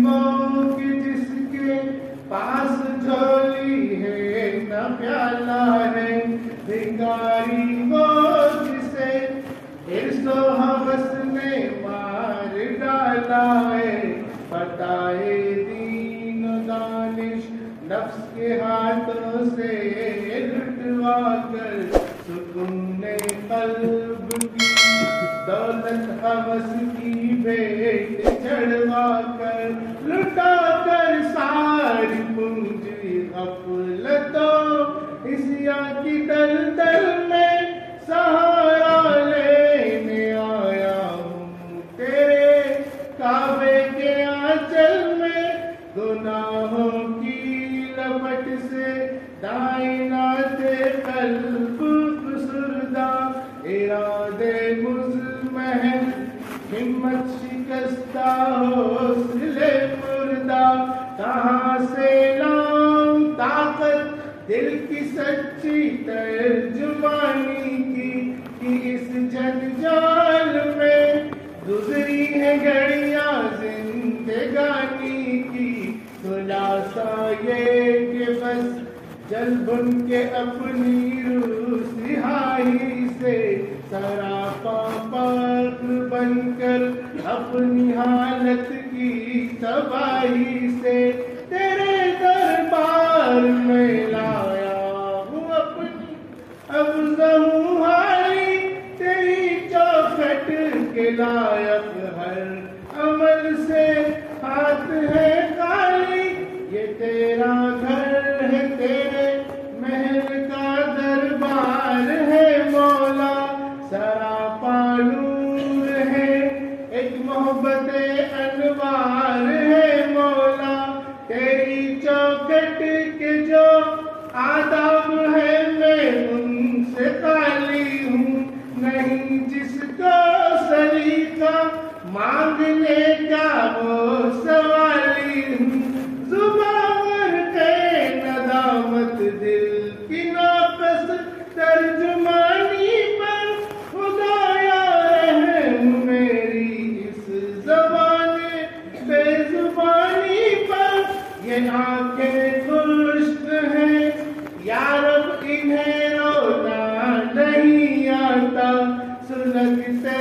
وہ کہ جس کے پاس جھولی ہے نہ پیالہ ہے، بھکاری وہ جسے حرص و ہوس نے مار ڈالا ہے، بتائے دین و دانش نفس کے ہاتھوں سے لٹوا کر، سکون قلب کی دولت ہوس کی بھیٹ چڑھوا کر، لٹا کر ساری پونجی غفلتوں اسیا کی دلدل میں سہارا لینے آیا ہوں تیرے کعبے کے آنچل میں، گناہوں کی لپٹ سے دائنات قلب فسردہ، ارادے مزمحل ہمت شکستہ حوصلے مردہ، کہاں سے لاؤں طاقت دل کی سچی ترجمانی کی، کہ اس جنجال میں گزری ہے گھڑیاں زندگانی کی، خلاصہ یہ کہ بس جل بن کے اپنی روح سیاہی سے، سراپا پاک بن کر اپنی حالت کی تباہی سے، تیرے دربار میں لایا ہوں اپنی افزوں حالی، تیری چوکھٹ کے لائق ہر عمل سے ہاتھ ہے خالی، یہ تیرا گھر ہے تیرے محل کا دربار ہے مولا، سراپا نور ہے ایک محبت انوار ہے مولا، تیری چوکھٹ کے جو آداب ہے میں ان سے خالی ہوں، نہیں جس کو سلیقہ مانگنے کا وہ سوالی ہوں، زبان کے ندامت دل کی ناقص ترجمانی پر، خدایا رحم میری اس زبان بے زبانی پر، یہ آنکھیں خشک ہیں یا رب انہیں رونا نہیں آتا، سلگتے